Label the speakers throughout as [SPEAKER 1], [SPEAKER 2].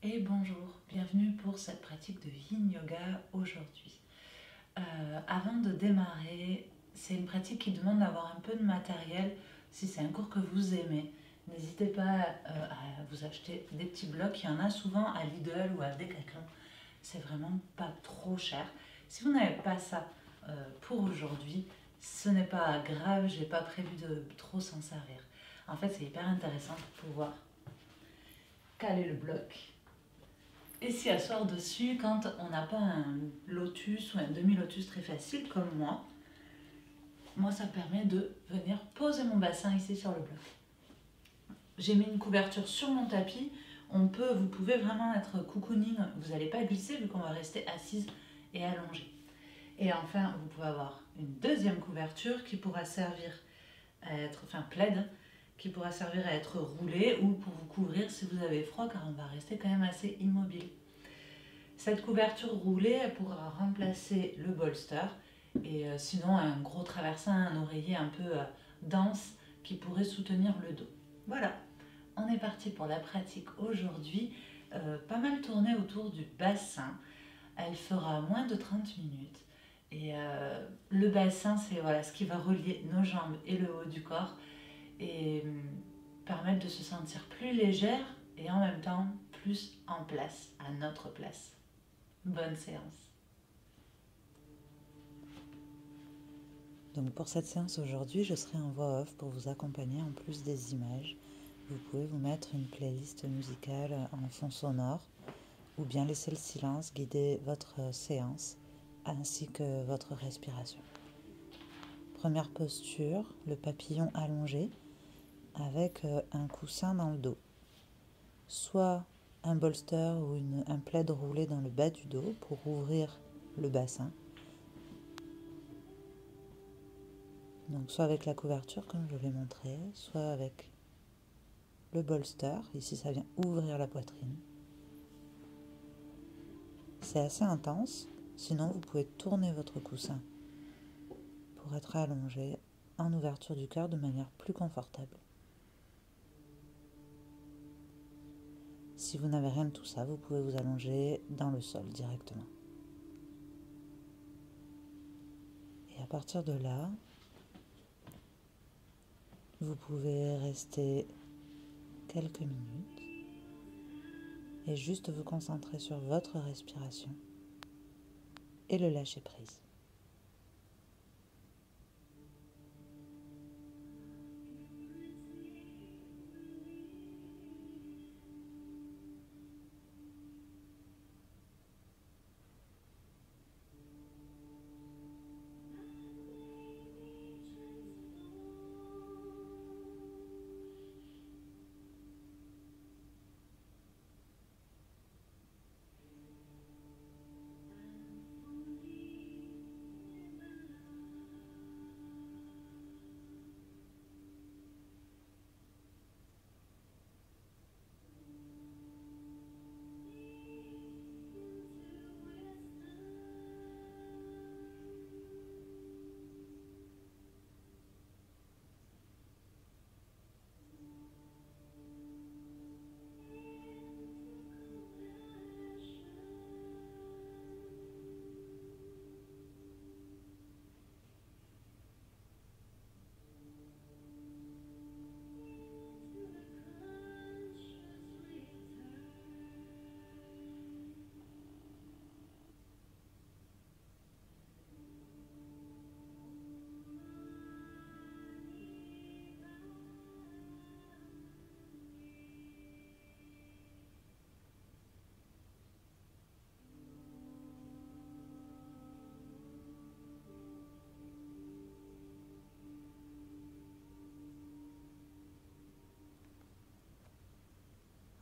[SPEAKER 1] Et bonjour, bienvenue pour cette pratique de Yin Yoga aujourd'hui. Avant de démarrer, c'est une pratique qui demande d'avoir un peu de matériel. Si c'est un cours que vous aimez, n'hésitez pas à vous acheter des petits blocs. Il y en a souvent à Lidl ou à Decathlon. C'est vraiment pas trop cher. Si vous n'avez pas ça pour aujourd'hui, ce n'est pas grave, j'ai pas prévu de trop s'en servir. En fait, c'est hyper intéressant pour pouvoir caler le bloc et s'y asseoir dessus quand on n'a pas un lotus ou un demi-lotus très facile comme moi. Moi, ça permet de venir poser mon bassin ici sur le bloc. J'ai mis une couverture sur mon tapis. Vous pouvez vraiment être cocooning. Vous n'allez pas glisser vu qu'on va rester assise et allongée. Et enfin, vous pouvez avoir une deuxième couverture qui pourra servir à être, plaid, qui pourra servir à être roulée ou pour vous couvrir si vous avez froid, car on va rester quand même assez immobile. Cette couverture roulée, elle pourra remplacer le bolster et sinon un gros traversin, un oreiller un peu dense qui pourrait soutenir le dos. Voilà, on est parti pour la pratique aujourd'hui, pas mal tournée autour du bassin. Elle fera moins de 30 minutes. Et le bassin, c'est ce qui va relier nos jambes et le haut du corps et permettre de se sentir plus légère et en même temps plus en place, à notre place. Bonne séance.
[SPEAKER 2] Donc pour cette séance aujourd'hui, je serai en voix off pour vous accompagner en plus des images. Vous pouvez vous mettre une playlist musicale en fond sonore ou bien laisser le silence guider votre séance ainsi que votre respiration. Première posture, le papillon allongé avec un coussin dans le dos. Soit un bolster ou un plaid roulé dans le bas du dos pour ouvrir le bassin. Donc soit avec la couverture comme je l'ai montré, soit avec le bolster. Ici ça vient ouvrir la poitrine. C'est assez intense, sinon vous pouvez tourner votre coussin pour être allongé en ouverture du cœur de manière plus confortable. Si vous n'avez rien de tout ça, vous pouvez vous allonger dans le sol directement. Et à partir de là, vous pouvez rester quelques minutes et juste vous concentrer sur votre respiration et le lâcher prise.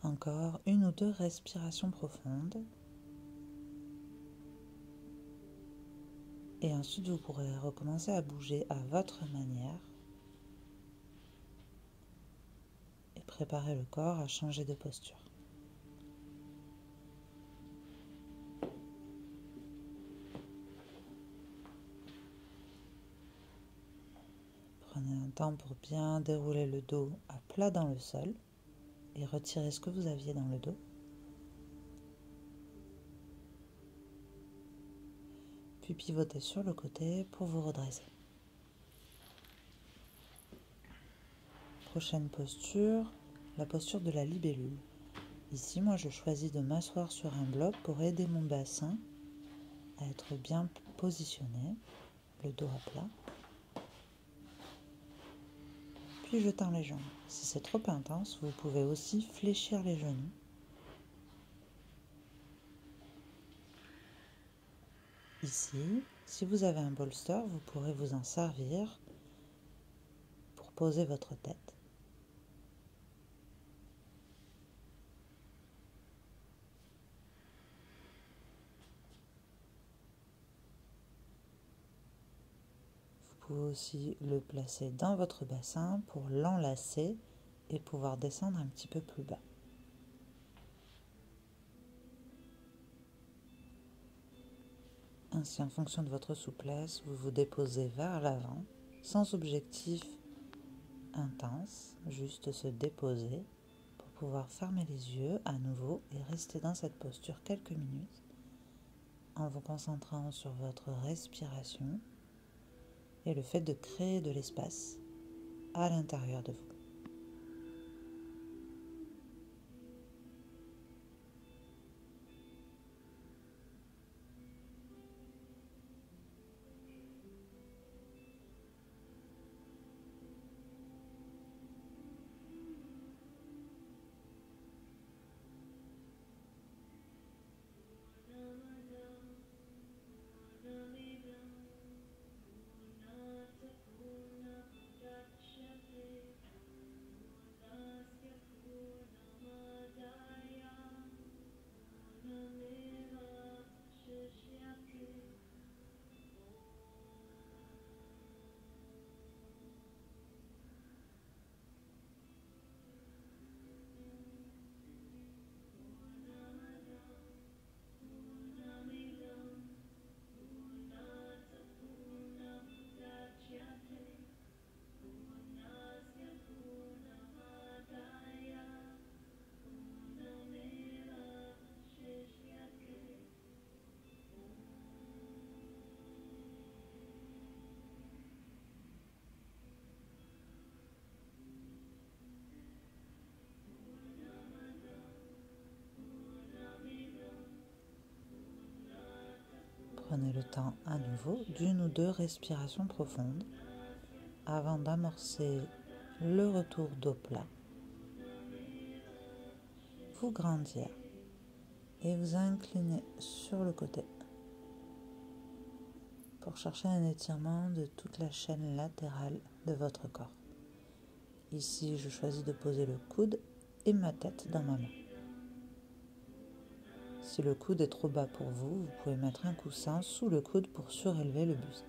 [SPEAKER 2] Encore une ou deux respirations profondes. Et ensuite, vous pourrez recommencer à bouger à votre manière et préparer le corps à changer de posture. Prenez un temps pour bien dérouler le dos à plat dans le sol et retirer ce que vous aviez dans le dos. puis pivotez sur le côté pour vous redresser. Prochaine posture, la posture de la libellule. Ici, moi, je choisis de m'asseoir sur un bloc pour aider mon bassin à être bien positionné, le dos à plat. Puis je tends les jambes. Si c'est trop intense, vous pouvez aussi fléchir les genoux. Ici, si vous avez un bolster, vous pourrez vous en servir pour poser votre tête. Vous pouvez aussi le placer dans votre bassin pour l'enlacer et pouvoir descendre un petit peu plus bas. Ainsi, en fonction de votre souplesse, vous vous déposez vers l'avant, sans objectif intense, juste se déposer pour pouvoir fermer les yeux à nouveau et rester dans cette posture quelques minutes en vous concentrant sur votre respiration et le fait de créer de l'espace à l'intérieur de vous. Prenez le temps à nouveau d'une ou deux respirations profondes avant d'amorcer le retour dos plat. Vous grandir et vous incliner sur le côté pour chercher un étirement de toute la chaîne latérale de votre corps. Ici, je choisis de poser le coude et ma tête dans ma main. Si le coude est trop bas pour vous, vous pouvez mettre un coussin sous le coude pour surélever le buste.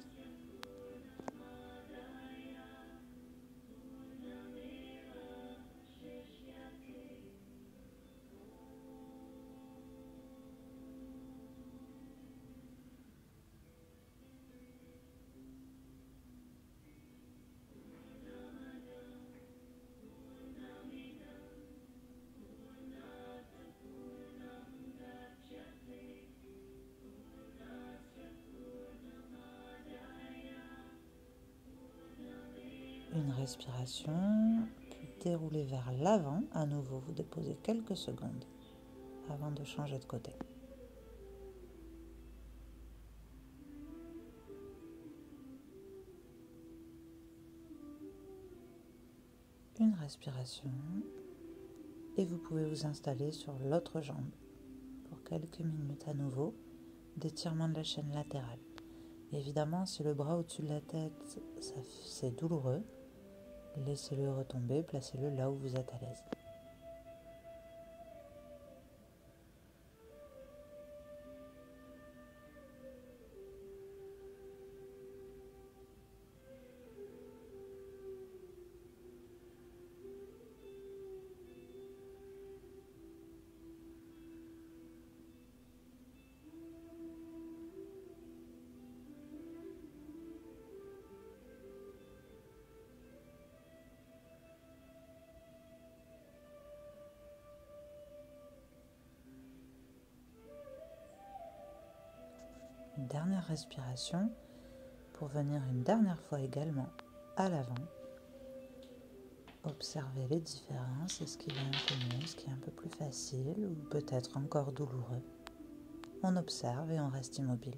[SPEAKER 2] Une respiration, puis déroulez vers l'avant. À nouveau, vous déposez quelques secondes avant de changer de côté. Une respiration et vous pouvez vous installer sur l'autre jambe pour quelques minutes à nouveau d'étirement de la chaîne latérale. Et évidemment, si le bras au-dessus de la tête, c'est douloureux, laissez-le retomber, placez-le là où vous êtes à l'aise. une dernière respiration pour venir une dernière fois également à l'avant. Observez les différences, est-ce qu'il est un peu mieux, est-ce qu'il est un peu plus facile ou peut-être encore douloureux. On observe et on reste immobile.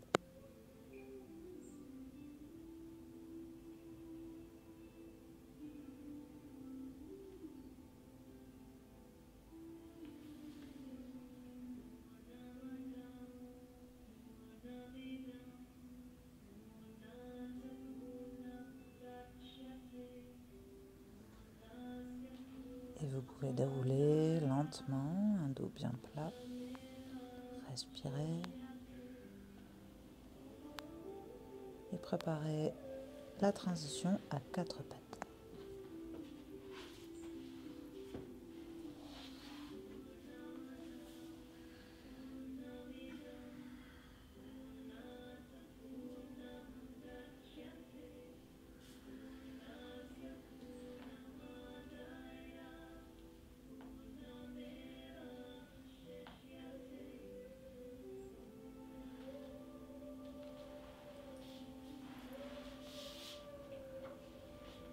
[SPEAKER 2] Et vous pouvez dérouler lentement, un dos bien plat. Respirez. Et préparez la transition à 4 pattes.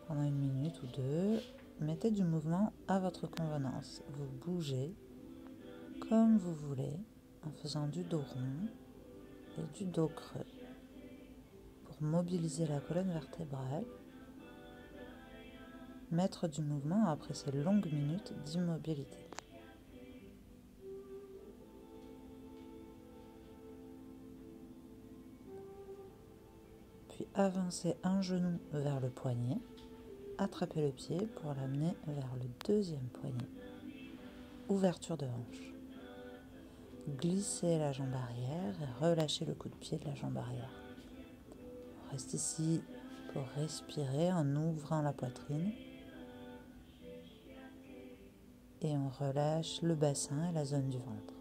[SPEAKER 2] Pendant 1 minute ou 2, mettez du mouvement à votre convenance. Vous bougez comme vous voulez en faisant du dos rond et du dos creux pour mobiliser la colonne vertébrale, mettre du mouvement après ces longues minutes d'immobilité. Puis avancez un genou vers le poignet, attrapez le pied pour l'amener vers le deuxième poignet. Ouverture de hanche. Glissez la jambe arrière et relâchez le coup de pied de la jambe arrière. On reste ici pour respirer en ouvrant la poitrine. Et on relâche le bassin et la zone du ventre.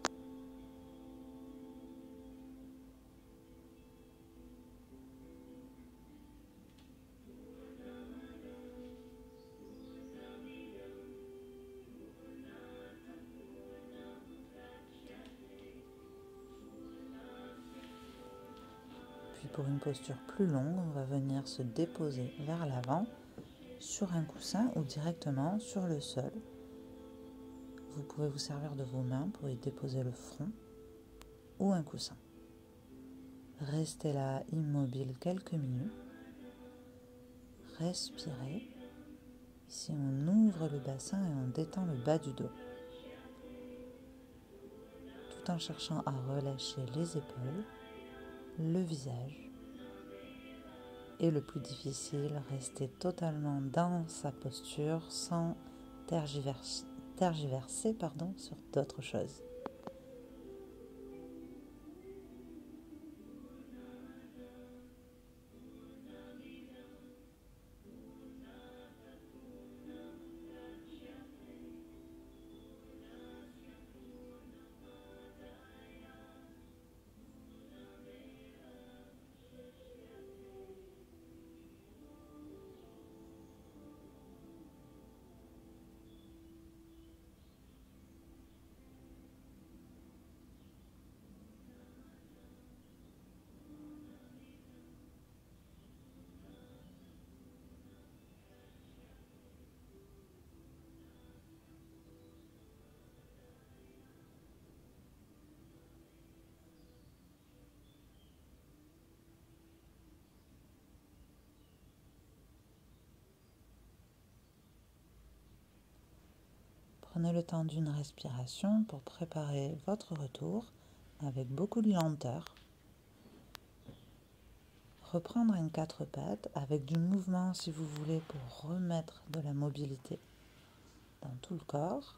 [SPEAKER 2] Puis pour une posture plus longue, on va venir se déposer vers l'avant sur un coussin ou directement sur le sol. Vous pouvez vous servir de vos mains pour y déposer le front ou un coussin. Restez là immobile quelques minutes. Respirez. Ici, on ouvre le bassin et on détend le bas du dos. Tout en cherchant à relâcher les épaules, le visage. Et le plus difficile, rester totalement dans sa posture sans tergiverser sur d'autres choses. Prenez le temps d'une respiration pour préparer votre retour avec beaucoup de lenteur. Reprendre une 4 pattes avec du mouvement si vous voulez pour remettre de la mobilité dans tout le corps.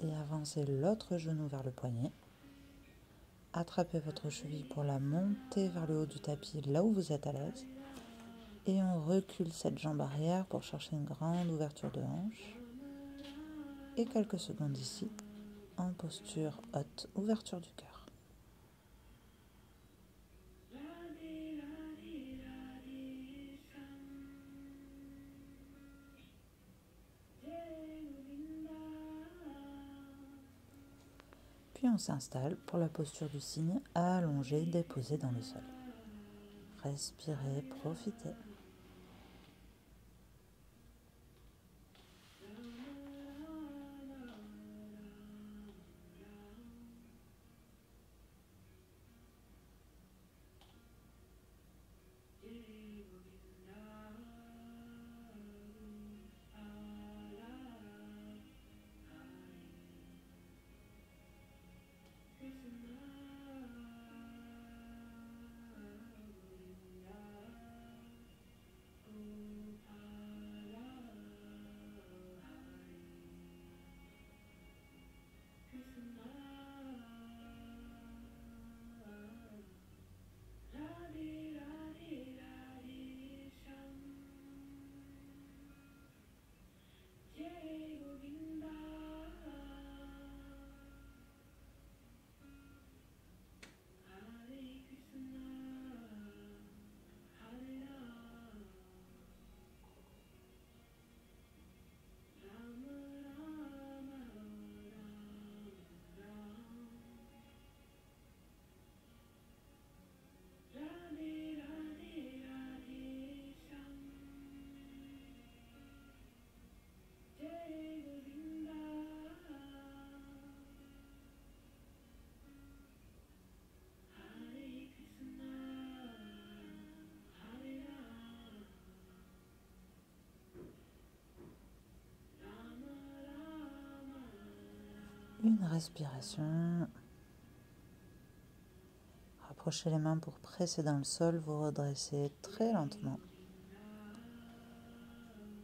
[SPEAKER 2] Et avancez l'autre genou vers le poignet. Attrapez votre cheville pour la monter vers le haut du tapis, là où vous êtes à l'aise. Et on recule cette jambe arrière pour chercher une grande ouverture de hanche. et quelques secondes ici en posture haute, ouverture du cœur. Puis on s'installe pour la posture du cygne, allongé, déposé dans le sol. Respirez, profitez. Une respiration. Rapprochez les mains pour presser dans le sol, vous redressez très lentement.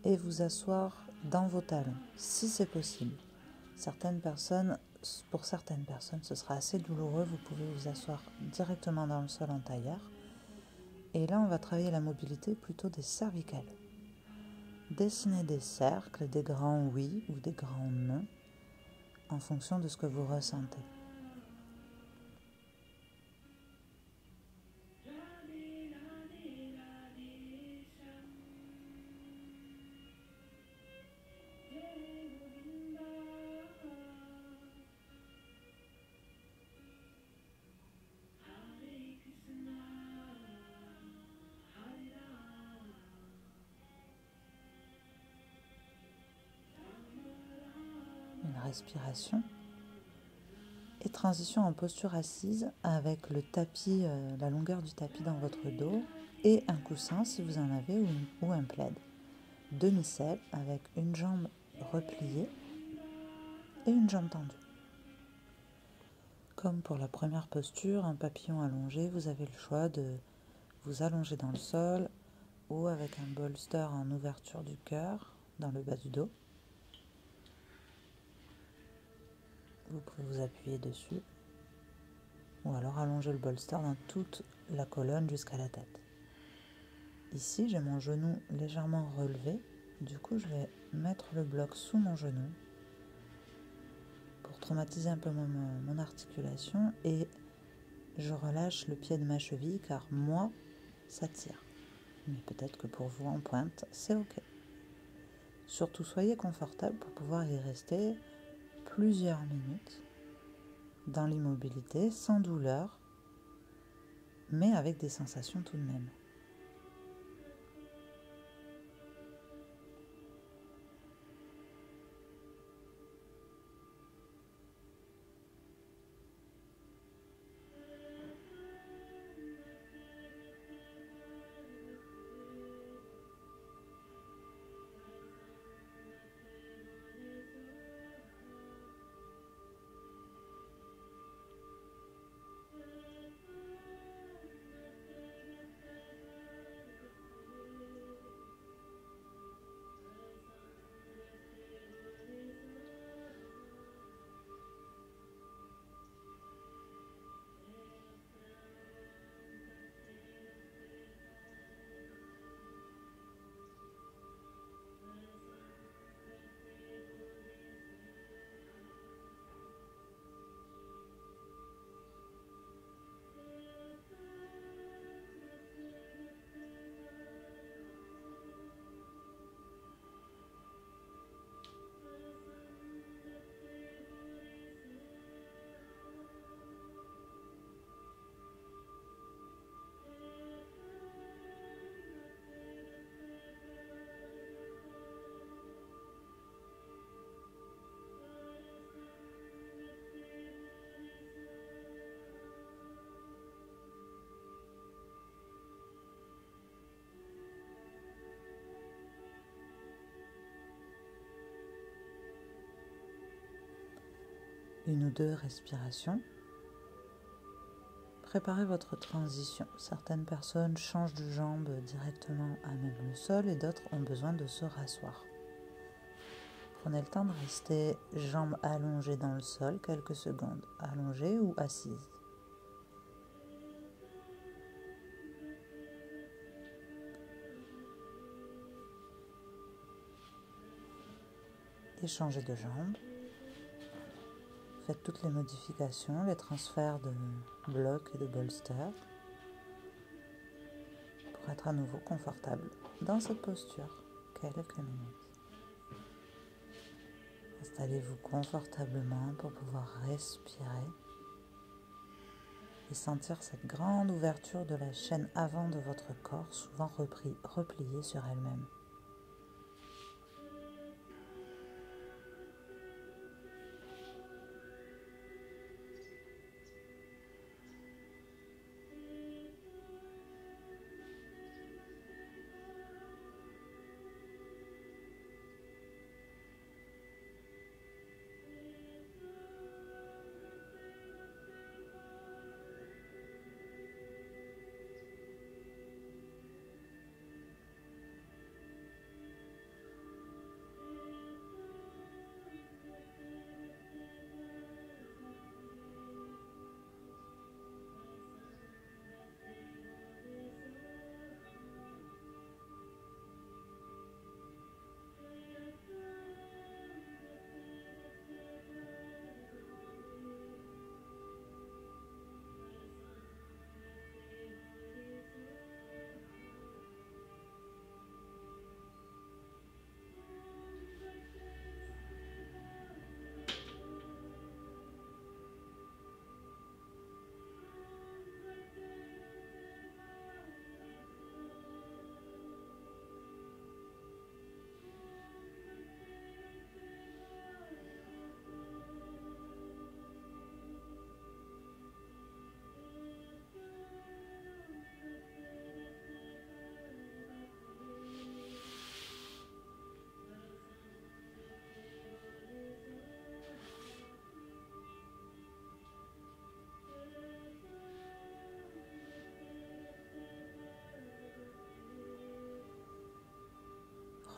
[SPEAKER 2] Et vous asseoir dans vos talons, si c'est possible. Pour certaines personnes, ce sera assez douloureux. Vous pouvez vous asseoir directement dans le sol en tailleur. Et là, on va travailler la mobilité plutôt des cervicales. Dessinez des cercles, des grands oui ou des grands non, en fonction de ce que vous ressentez. Une respiration et transition en posture assise avec le tapis, la longueur du tapis dans votre dos et un coussin si vous en avez ou un plaid. Demi-selle avec une jambe repliée et une jambe tendue. Comme pour la première posture, un papillon allongé, vous avez le choix de vous allonger dans le sol ou avec un bolster en ouverture du cœur dans le bas du dos. Vous pouvez vous appuyer dessus ou alors allonger le bolster dans toute la colonne jusqu'à la tête. Ici, j'ai mon genou légèrement relevé. Du coup, je vais mettre le bloc sous mon genou pour traumatiser un peu mon articulation et je relâche le pied de ma cheville car moi, ça tire. Mais peut-être que pour vous en pointe, c'est ok. Surtout, soyez confortable pour pouvoir y rester plusieurs minutes dans l'immobilité, sans douleur, mais avec des sensations tout de même. une ou deux respirations. Préparez votre transition. Certaines personnes changent de jambe directement à même le sol et d'autres ont besoin de se rasseoir. Prenez le temps de rester jambes allongées dans le sol quelques secondes, allongées ou assises. Et changez de jambe. Faites toutes les modifications, les transferts de blocs et de bolsters pour être à nouveau confortable dans cette posture quelques minutes. Installez-vous confortablement pour pouvoir respirer et sentir cette grande ouverture de la chaîne avant de votre corps, souvent repliée sur elle-même.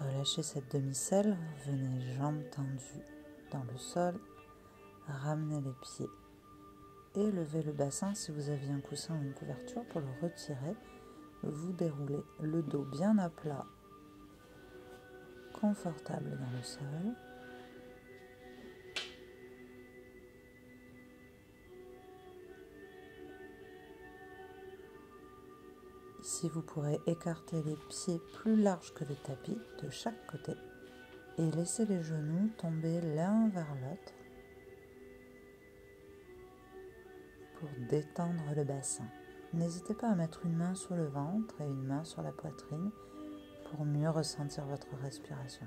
[SPEAKER 2] Relâchez cette demi-selle, venez jambes tendues dans le sol, ramenez les pieds et levez le bassin si vous aviez un coussin ou une couverture pour le retirer. Vous déroulez le dos bien à plat, confortable dans le sol. Ici, vous pourrez écarter les pieds plus larges que le tapis de chaque côté et laisser les genoux tomber l'un vers l'autre pour détendre le bassin. N'hésitez pas à mettre une main sur le ventre et une main sur la poitrine pour mieux ressentir votre respiration.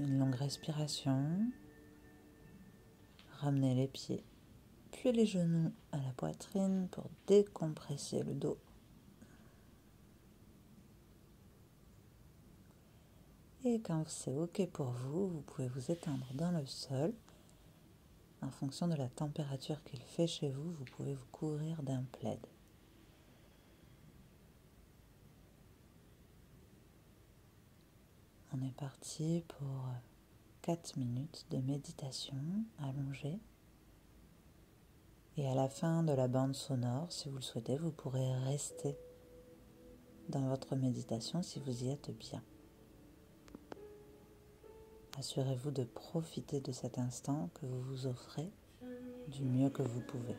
[SPEAKER 2] Une longue respiration. Ramenez les pieds, puis les genoux à la poitrine pour décompresser le dos. Et quand c'est OK pour vous, vous pouvez vous étendre dans le sol. En fonction de la température qu'il fait chez vous, vous pouvez vous couvrir d'un plaid. On est parti pour 4 minutes de méditation allongée. Et à la fin de la bande sonore, si vous le souhaitez, vous pourrez rester dans votre méditation si vous y êtes bien. Assurez-vous de profiter de cet instant que vous vous offrez du mieux que vous pouvez.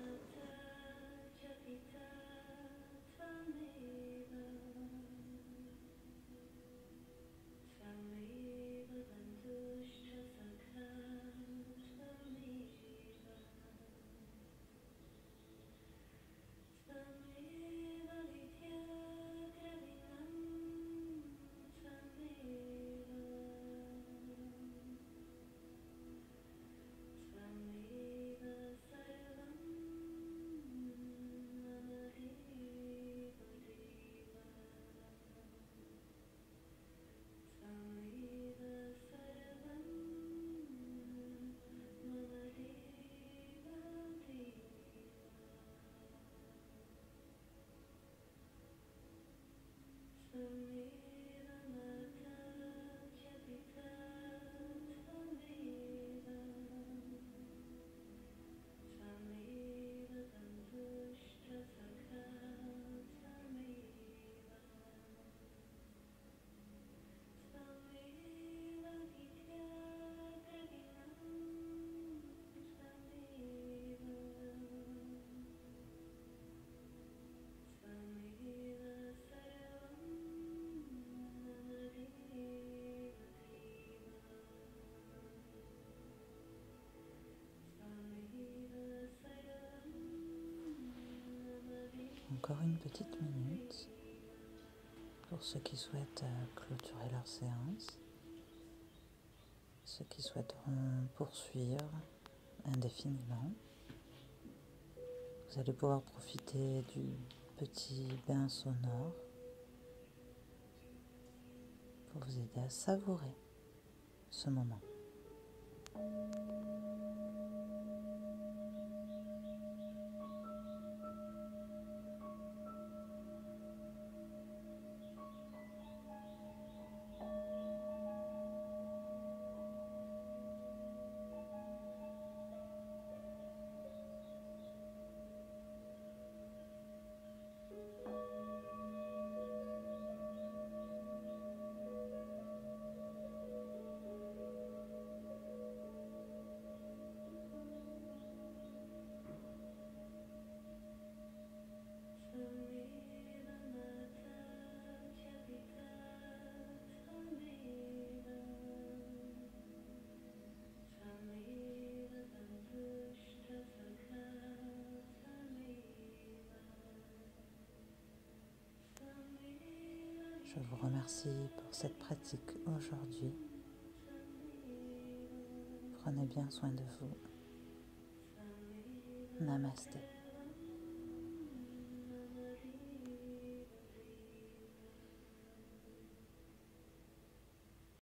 [SPEAKER 2] Encore une petite minute pour ceux qui souhaitent clôturer leur séance, ceux qui souhaiteront poursuivre indéfiniment. Vous allez pouvoir profiter du petit bain sonore pour vous aider à savourer ce moment. Je vous remercie pour cette pratique aujourd'hui. Prenez bien soin de vous. Namasté.